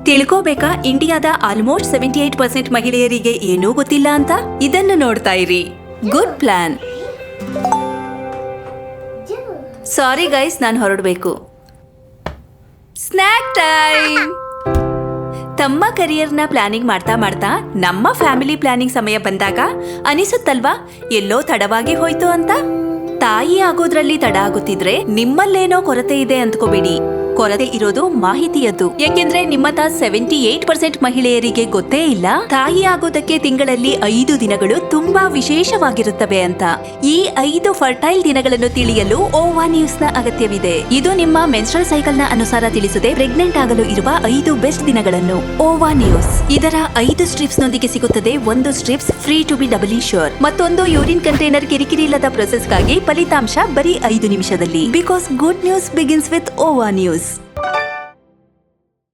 ತಿಳ್ಕೋಬೇಕಾ ಇಂಡಿಯಾದ ಆಲ್ಮೋಸ್ಟ್ 78% ಮಹಿಳೆಯರಿಗೆ ಏನೂ ಗೊತ್ತಿಲ್ಲ ಅಂತ? ಇದನ್ನು ನೋಡ್ತಾ ಇರಿ. Good plan. ಸಾರಿ ಗೈಸ್, ನಾನು ಹೊರಡಬೇಕು. Snack time. ತಮ್ಮ ಕರಿಯರ್ನ ಪ್ಲಾನಿಂಗ್ ಮಾಡ್ತಾ ಮಾಡ್ತಾ ನಮ್ಮ ಫ್ಯಾಮಿಲಿ ಪ್ಲಾನಿಂಗ್ ಸಮಯ ಬಂದಾಗ ಅನಿಸುತ್ತಲ್ವಾ ಎಲ್ಲೋ ತಡವಾಗಿ ಹೋಯ್ತು ಅಂತ. ತಾಯಿ ಆಗೋದ್ರಲ್ಲಿ ತಡ ಆಗುತ್ತಿದ್ರೆ ನಿಮ್ಮಲ್ಲೇನೋ ಕೊರತೆ ಇದೆ ಅಂದ್ಕೋಬೇಡಿ. ಕೊರತೆ ಇರೋದು ಮಾಹಿತಿಯದ್ದು. ಯಾಕೆಂದ್ರೆ ನಿಮ್ಮತ್ತ 78% ಮಹಿಳೆಯರಿಗೆ ಗೊತ್ತೇ ಇಲ್ಲ ತಾಯಿ ಆಗೋದಕ್ಕೆ ತಿಂಗಳಲ್ಲಿ 5 ದಿನಗಳು ತುಂಬಾ ವಿಶೇಷವಾಗಿರುತ್ತವೆ ಅಂತ. ಈ 5 ಫರ್ಟೈಲ್ ದಿನಗಳನ್ನು ತಿಳಿಯಲು ಓವಾ ನ್ಯೂಸ್ ನ ಅಗತ್ಯವಿದೆ. ಇದು ನಿಮ್ಮ ಮೆನ್ಸ್ಟ್ರಲ್ ಸೈಕಲ್ ನ ಅನುಸಾರ ತಿಳಿಸುತ್ತೆ ಪ್ರೆಗ್ನೆಂಟ್ ಆಗಲು ಇರುವ 5 ಬೆಸ್ಟ್ ದಿನಗಳನ್ನು. ಓವಾ ನ್ಯೂಸ್ ಇದರ 5 ಸ್ಟ್ರಿಪ್ಸ್ ನೊಂದಿಗೆ ಸಿಗುತ್ತದೆ. 1 strips free to be doubly sure. ಮತ್ತೊಂದು ಯೂರಿನ್ ಕಂಟೈನರ್ ಕಿರಿಕಿರಿ ಇಲ್ಲದ ಪ್ರೊಸೆಸ್ಗಾಗಿ ಫಲಿತಾಂಶ ಬರೀ 5 ನಿಮಿಷದಲ್ಲಿ. Because good news begins with Ova news.